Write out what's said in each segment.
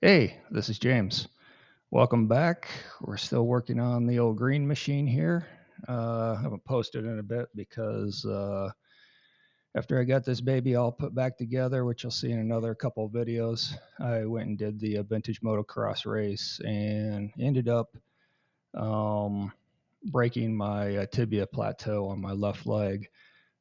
Hey, this is James. Welcome back. We're still working on the old green machine here. I haven't posted in a bit because after I got this baby all put back together, which you'll see in another couple of videos, I went and did the vintage motocross race and ended up um, breaking my tibia plateau on my left leg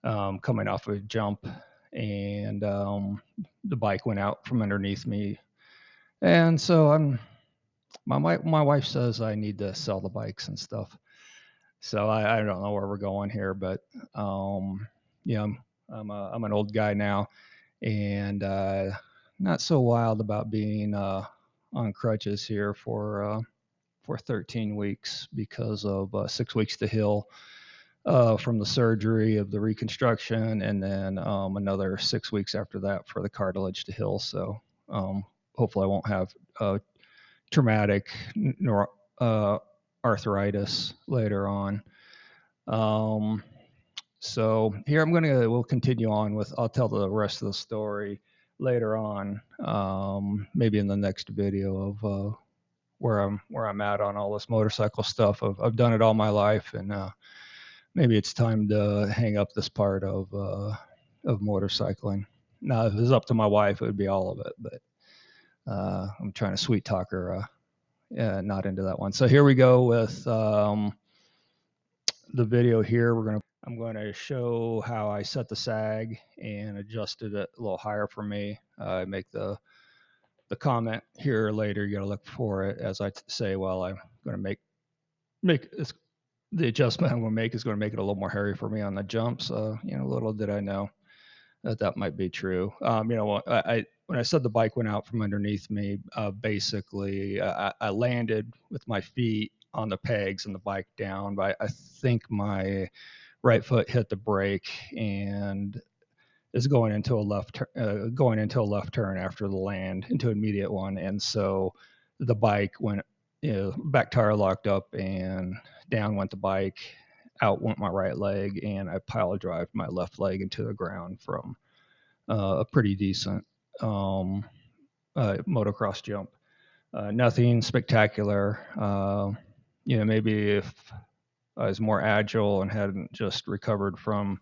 coming off a jump, and the bike went out from underneath me. And so my wife says I need to sell the bikes and stuff. So I don't know where we're going here, but yeah, I'm an old guy now, and not so wild about being on crutches here for 13 weeks because of 6 weeks to heal from the surgery of the reconstruction, and then another 6 weeks after that for the cartilage to heal. So hopefully I won't have traumatic neuro, arthritis later on. Um, so here we'll continue on with, I'll tell the rest of the story later on, maybe in the next video of where I'm at on all this motorcycle stuff. I've done it all my life, and maybe it's time to hang up this part of motorcycling. Now, if it was up to my wife, it would be all of it, but I'm trying to sweet talk her not into that one. So here we go with the video here. I'm going to show how I set the sag and adjusted it a little higher for me. I make the comment here later. You got to look for it as I say. Well, I'm going to make this, the adjustment I'm going to make is going to make it a little more hairy for me on the jumps. Little did I know that might be true. When I said the bike went out from underneath me, basically I landed with my feet on the pegs and the bike down, but I think my right foot hit the brake and is going into a left turn after the land into an immediate one, and so the bike went, back tire locked up, and down went the bike, out went my right leg, and I pile drive my left leg into the ground from a pretty decent motocross jump. Nothing spectacular. Maybe if I was more agile and hadn't just recovered from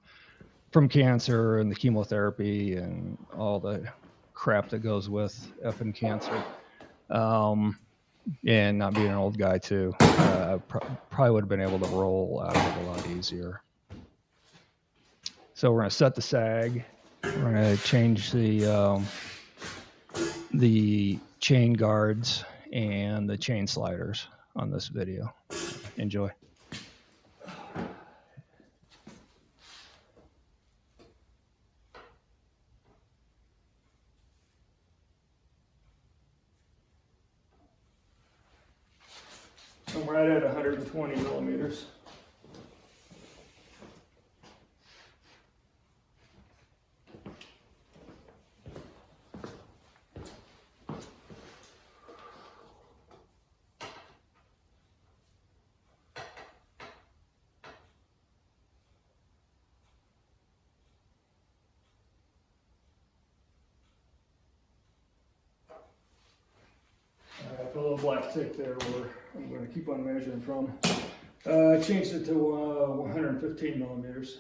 cancer and the chemotherapy and all the crap that goes with effing cancer, and not being an old guy too, I probably would have been able to roll out of it a lot easier. So we're going to set the sag. We're going to change the chain guards and the chain sliders on this video. Enjoy. I'm right at 120 millimeters. I put a little black tick there where I'm going to keep on measuring from. I changed it to 115 millimeters.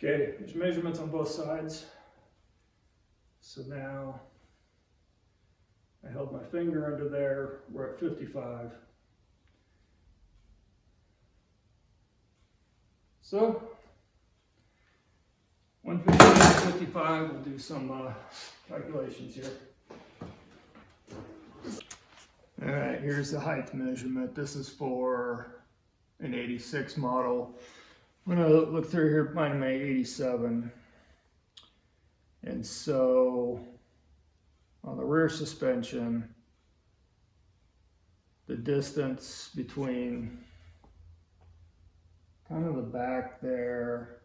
Okay, there's measurements on both sides. So now I held my finger under there, we're at 55. So 150 to 55, we'll do some calculations here. All right, here's the height measurement. This is for an 86 model. I'm gonna look through here, mine may 87. And so on the rear suspension, the distance between kind of the back there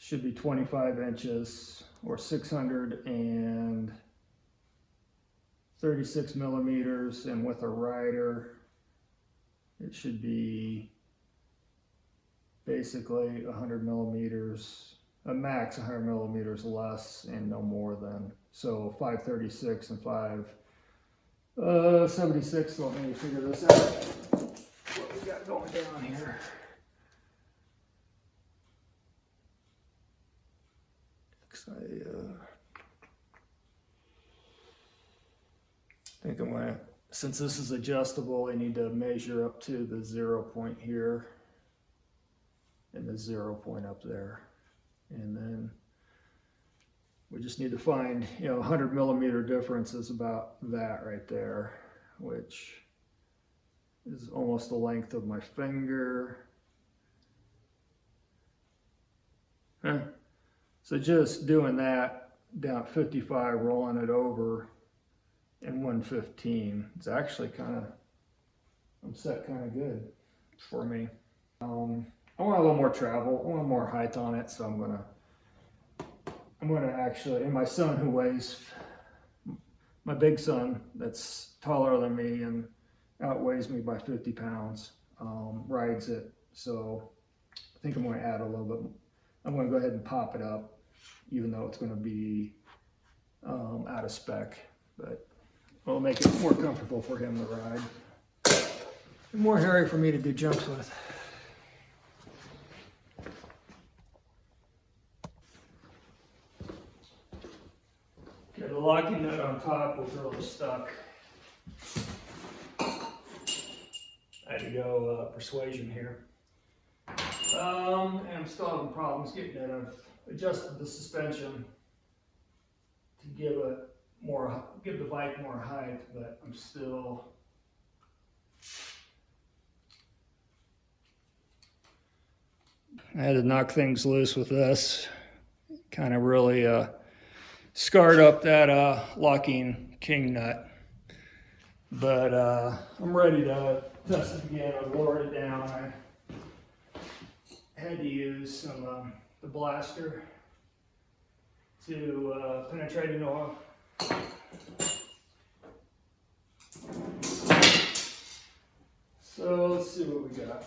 should be 25 inches or 636 millimeters, and with a rider it should be basically 100 millimeters, a max 100 millimeters less and no more than. So 536 and 576. Let me figure this out. What we got going down here. I think I'm gonna, since this is adjustable, I need to measure up to the 0 point here and the 0 point up there, and then we just need to find, 100 millimeter difference is about that right there, which is almost the length of my finger. So just doing that down at 55, rolling it over in 115, it's actually I'm set kind of good for me. I want a little more travel, I want more height on it, so I'm gonna actually, and my son who weighs, my big son that's taller than me and outweighs me by 50 pounds, rides it, so I think I'm gonna add a little bit. I'm gonna go ahead and pop it up, even though it's gonna be out of spec, but it'll make it more comfortable for him to ride. And more hairy for me to do jumps with. Okay, the locking nut on top was really stuck. I had to go persuasion here. And I'm still having problems getting it. I've adjusted the suspension to give the bike more height, but I'm still I had to knock things loose with this. Kind of really scarred up that locking king nut. But I'm ready to test it again. I lowered it down. I had to use some the blaster to penetrate into oil. So let's see what we got.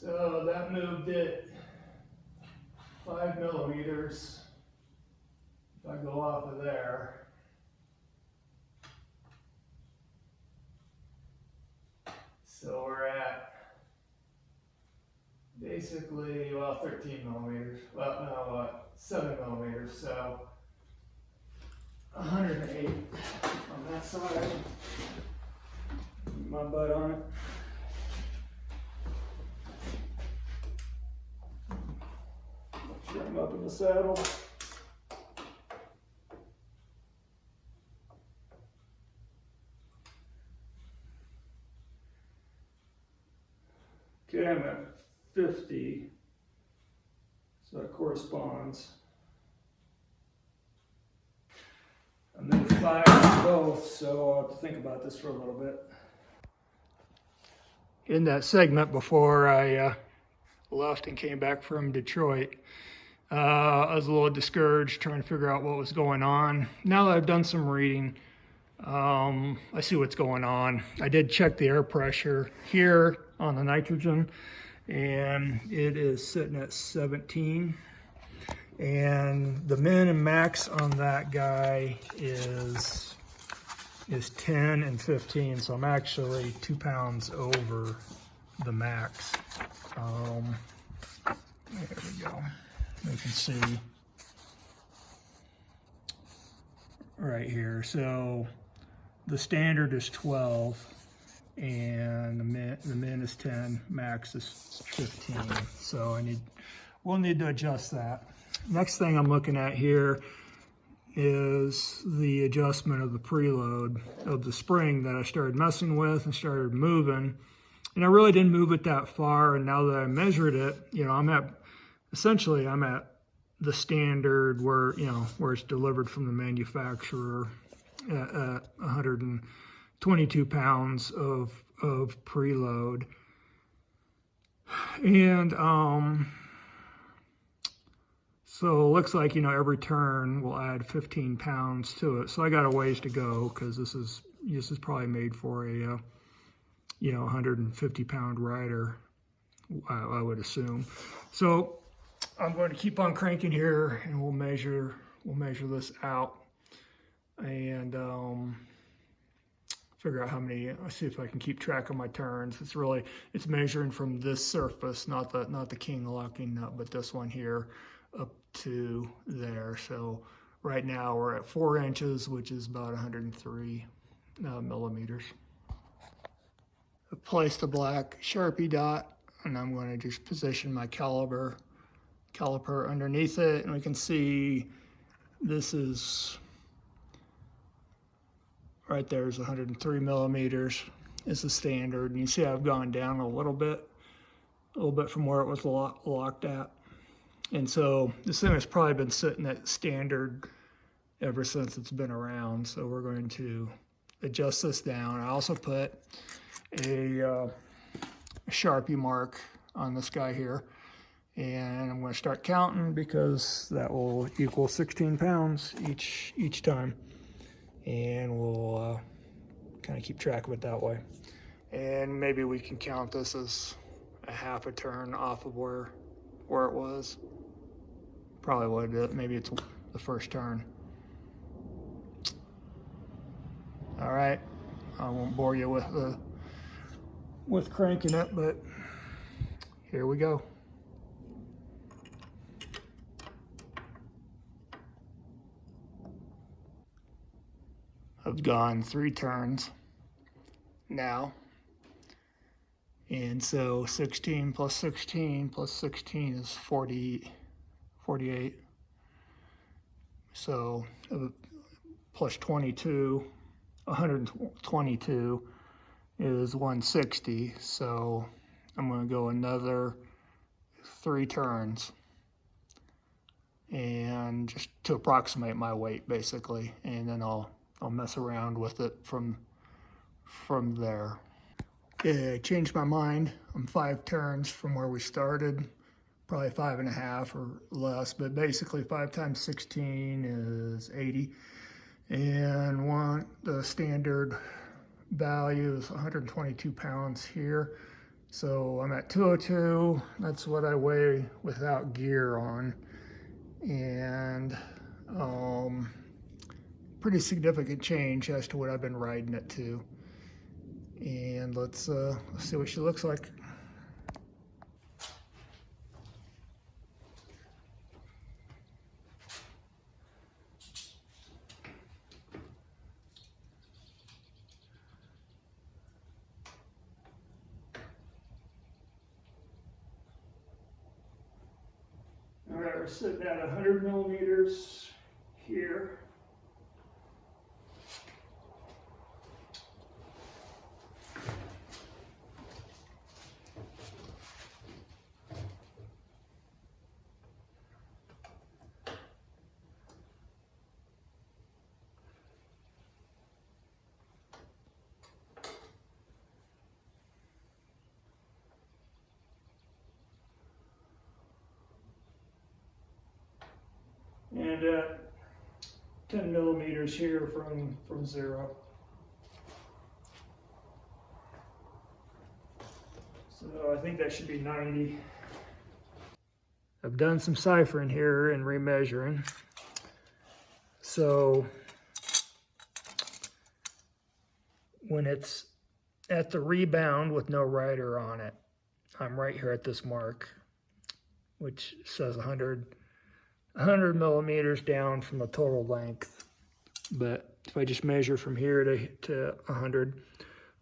So that moved it 5 millimeters. If I go off of there, so we're at basically, 13 millimeters. Well, no, 7 millimeters. So 108 on that side. My butt on it. I'm up in the saddle. Okay, I'm at 50, so that corresponds. I moved 5 on both, so I'll have to think about this for a little bit. In that segment before I left and came back from Detroit, I was a little discouraged trying to figure out what was going on. Now that I've done some reading, I see what's going on. I did check the air pressure here on the nitrogen, and it is sitting at 17. And the min and max on that guy is 10 and 15, so I'm actually 2 pounds over the max. There we go. You can see right here. So the standard is 12, and the min is 10, max is 15. So we'll need to adjust that. Next thing I'm looking at here, is the adjustment of the preload of the spring that I started messing with and started moving. And I really didn't move it that far. And now that I measured it, you know, I'm at the standard where, you know, where it's delivered from the manufacturer at 122 pounds of preload. And so it looks like, you know, every turn will add 15 pounds to it. So I got a ways to go, because this is probably made for a you know, 150 pound rider, I would assume. So I'm going to keep on cranking here, and we'll measure this out, and figure out how many. Let's see if I can keep track of my turns. It's measuring from this surface, not the king locking nut, but this one here up to there. So right now we're at 4 inches, which is about 103 millimeters. I placed a black Sharpie dot, and I'm going to just position my caliper underneath it, and we can see this is right there is 103 millimeters is the standard, and you see I've gone down a little bit from where it was locked at. And so this thing has probably been sitting at standard ever since it's been around. So we're going to adjust this down. I also put a Sharpie mark on this guy here, and I'm going to start counting, because that will equal 16 pounds each time, and we'll kind of keep track of it that way. And maybe we can count this as a half a turn off of where it was. Probably would. Maybe it's the first turn. All right, I won't bore you with cranking it, but here we go. I've gone 3 turns now, and so 16 plus 16 plus 16 is 48. So plus 22, 122 is 160. So I'm going to go another 3 turns, and just to approximate my weight, basically, and then I'll mess around with it from there. I changed my mind. I'm 5 turns from where we started, probably 5.5 or less, but basically 5 times 16 is 80, and the standard value is 122 pounds here. So I'm at 202. That's what I weigh without gear on, and pretty significant change as to what I've been riding it to. And let's see what she looks like. All right, we're sitting at 100 millimeters here. And 10 millimeters here from 0. So I think that should be 90. I've done some ciphering here and remeasuring. So when it's at the rebound with no rider on it, I'm right here at this mark, which says 100 millimeters down from the total length. But if I just measure from here to 100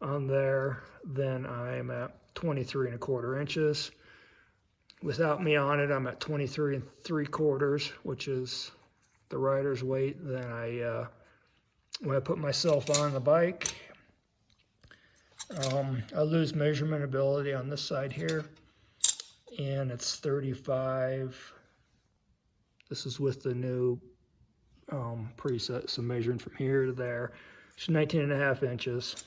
on there, then I'm at 23.25 inches. Without me on it, I'm at 23 3/4, which is the rider's weight, then when I put myself on the bike, I lose measurement ability on this side here, and it's 35. This is with the new preset, so measuring from here to there. It's 19.5 inches.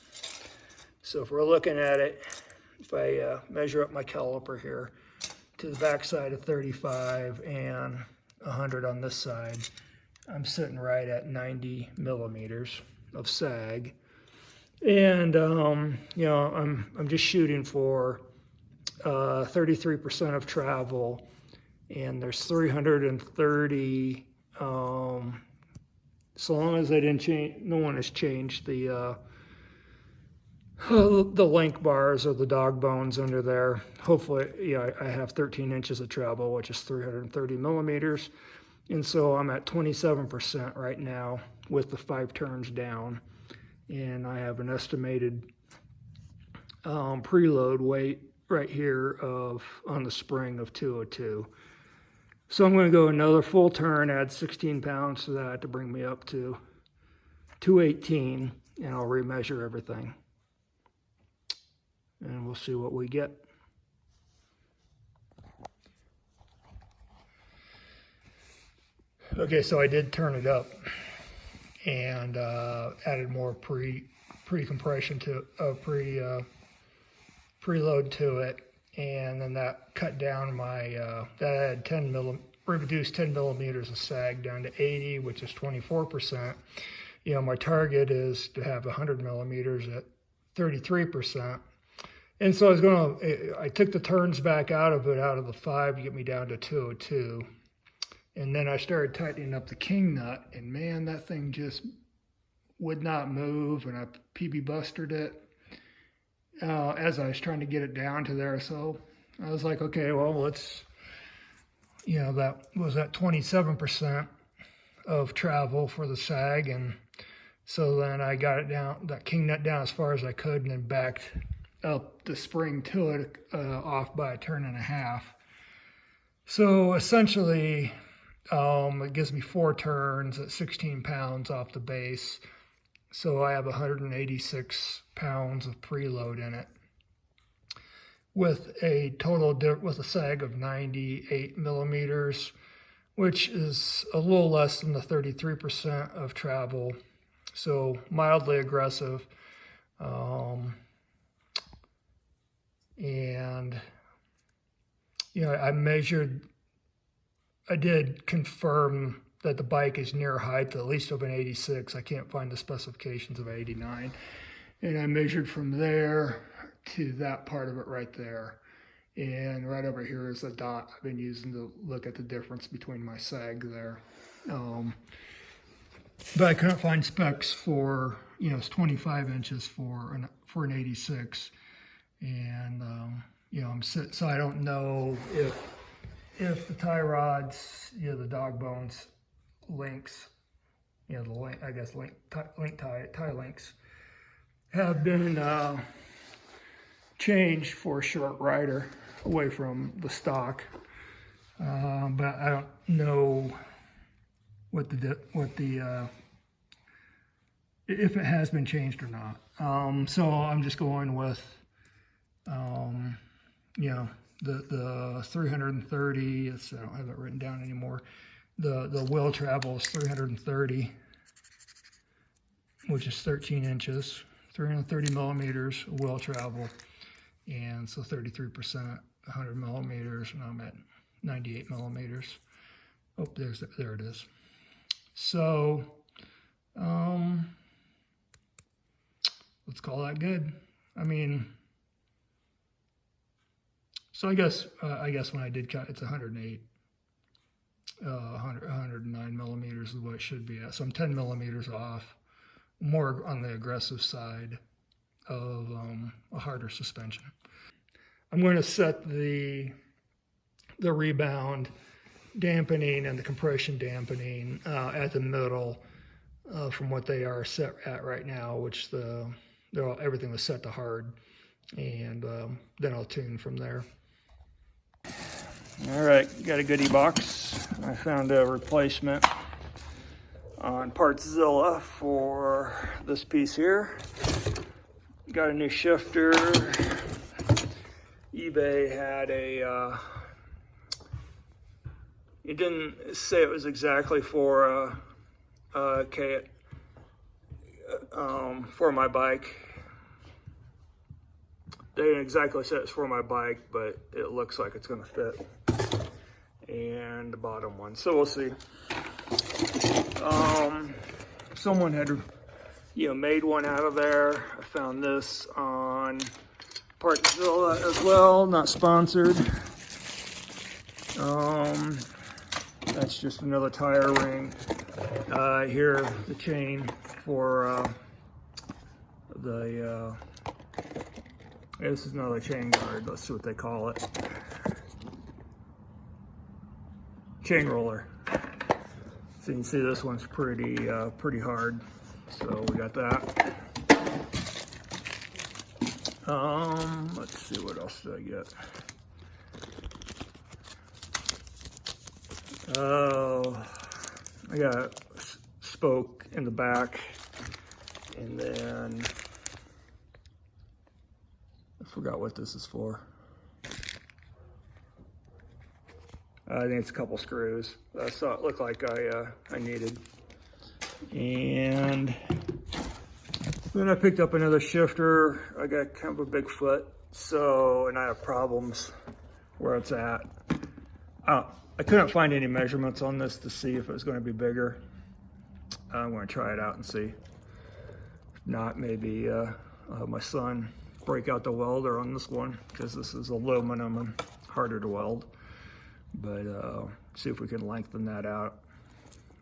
So if we're looking at it, if I measure up my caliper here to the back side of 35 and 100 on this side, I'm sitting right at 90 millimeters of sag. And you know, I'm just shooting for 33% of travel, and there's 330. So long as I didn't change, no one has changed the link bars or the dog bones under there. Hopefully, yeah, I have 13 inches of travel, which is 330 millimeters. And so I'm at 27% right now with the 5 turns down. And I have an estimated preload weight right here on the spring of 202. So I'm going to go another full turn, add 16 pounds to that to bring me up to 218, and I'll remeasure everything. And we'll see what we get. Okay, so I did turn it up and added more pre-compression to preload to it, and then that cut down my that had reduced 10 millimeters of sag down to 80, which is 24%. You know, my target is to have 100 millimeters at 33%. And so I took the turns back out of the 5 to get me down to 202. And then I started tightening up the king nut, and man, that thing just would not move, and I PB bustered it as I was trying to get it down to there. So I was like, okay, well, let's, you know, that was at 27% of travel for the sag. And so then I got it down, that king nut down as far as I could, and then backed up the spring to it off by a turn and a half. So essentially, it gives me 4 turns at 16 pounds off the base. So I have 186 pounds of preload in it, with a with a sag of 98 millimeters, which is a little less than the 33% of travel. So mildly aggressive. And, you know, I did confirm that the bike is near height, at least of an 86. I can't find the specifications of 89. And I measured from there to that part of it right there. And right over here is the dot I've been using to look at the difference between my sag there. But I couldn't find specs for, you know, it's 25 inches for an 86. And, you know, so I don't know if the tie rods, you know, the dog bones links, you know, the link, I guess tie links have been changed for a short rider away from the stock, but I don't know what the if it has been changed or not. So I'm just going with you know, the 330. I don't have it written down anymore. The wheel travel is 330, which is 13 inches, 330 millimeters of wheel travel, and so 33%, 100 millimeters, and I'm at 98 millimeters. Oh, there it is. So let's call that good. I mean, so I guess when I did cut, it's 108, 109 millimeters is what it should be at. So I'm 10 millimeters off, more on the aggressive side of a harder suspension. I'm going to set the rebound dampening and the compression dampening at the middle from what they are set at right now, which everything was set to hard, and then I'll tune from there. All right, got a goodie box. I found a replacement on Partzilla for this piece here. Got a new shifter. eBay had a, it didn't say it was exactly for for my bike. They didn't exactly say it's for my bike, but it looks like it's gonna fit. And the bottom one, so we'll see. Someone had, made one out of there. I found this on Partzilla as well, not sponsored. That's just another tire ring. Here, the chain for this is another chain guard. Let's see what they call it. Chain roller. So you can see this one's pretty hard. So we got that. Let's see, what else did I get? Oh, I got a spoke in the back, and then I forgot what this is for. I think it's a couple screws. I saw it looked like I needed. And then I picked up another shifter. I got kind of a big foot, and I have problems where it's at. I couldn't find any measurements on this to see if it was going to be bigger. I'm going to try it out and see. If not, maybe I'll have my son break out the welder on this one, because this is aluminum and harder to weld. But see if we can lengthen that out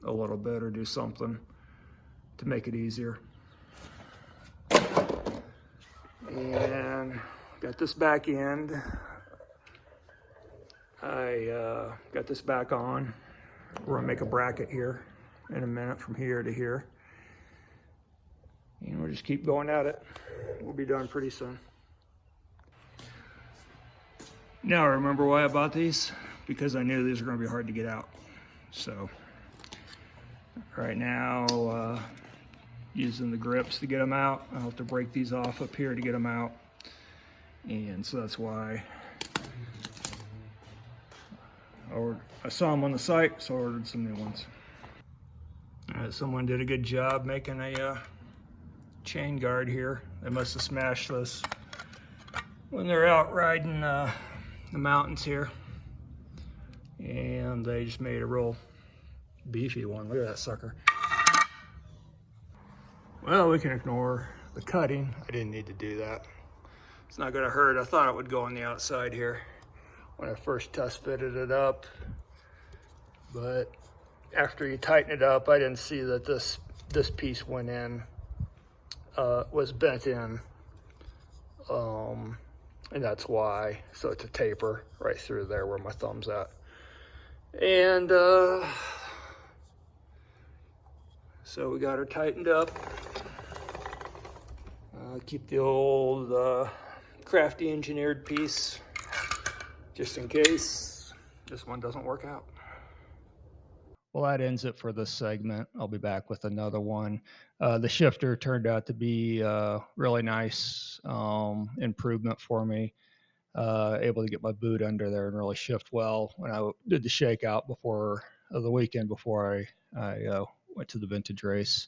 a little bit or do something to make it easier. And got this back end. I got this back on. We're gonna make a bracket here in a minute from here to here. And we'll just keep going at it. We'll be done pretty soon. Now I remember why I bought these. Because I knew these were going to be hard to get out. So right now, using the grips to get them out. I'll have to break these off up here to get them out. And so that's why I saw them on the site, so I ordered some new ones. All right, someone did a good job making a chain guard here. They must have smashed this when they're out riding the mountains here. And they just made a real beefy one. Look at that sucker. Well, we can ignore the cutting. I didn't need to do that. It's not gonna hurt. I thought it would go on the outside here when I first test fitted it up. But after you tighten it up, I didn't see that this piece went in, was bent in. And that's why. So it's a taper right through there where my thumb's at. And so we got her tightened up. Keep the old crafty engineered piece just in case this one doesn't work out. Well, that ends it for this segment. I'll be back with another one. The shifter turned out to be really nice improvement for me. Able to get my boot under there and really shift well when I did the shakeout before the weekend before I went to the vintage race.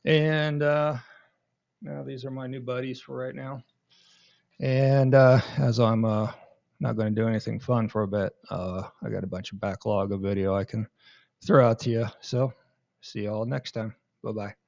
And now these are my new buddies for right now. And as I'm not going to do anything fun for a bit, I got a bunch of backlog of video I can throw out to you. So see you all next time. Bye-bye.